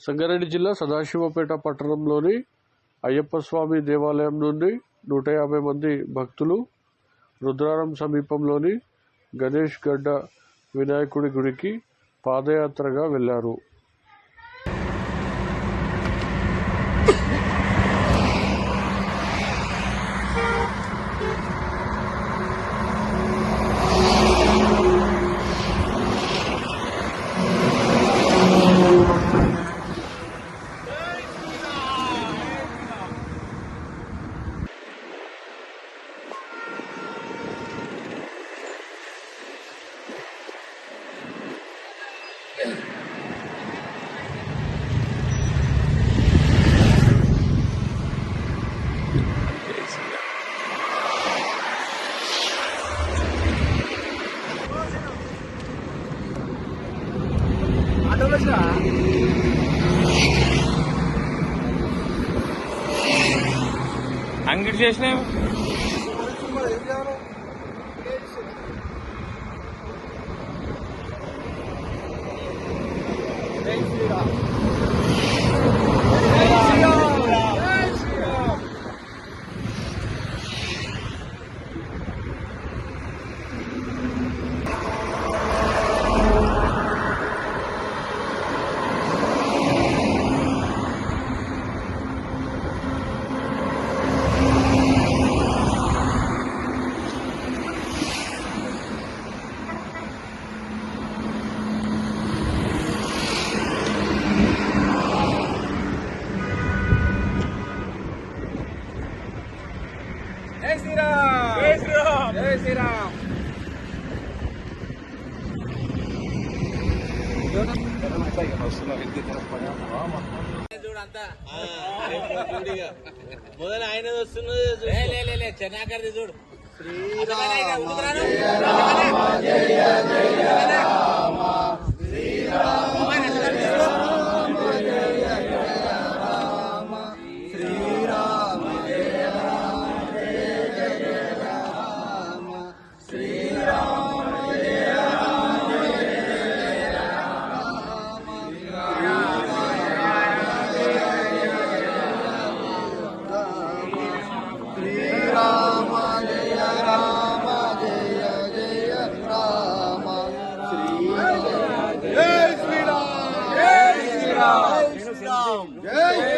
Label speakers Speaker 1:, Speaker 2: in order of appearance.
Speaker 1: సంగారెడ్డి జిల్లా సదాశివపేట పట్టణంలోని అయ్యప్పస్వామి దేవాలయం నుండి 150 మంది భక్తులు రుద్రారం సమీపంలోని గణేష్ గడ్డ వినాయకుడి గుడికి పాదయాత్రగా వెళ్లారు.
Speaker 2: అంగడి చేసిన జై శ్రీరామ్ జై శ్రీరామ్ జై శ్రీరామ్. చూడంతా మొదలు ఆయన వస్తున్నది చెన్నాకర్ది చూడు.
Speaker 3: Jai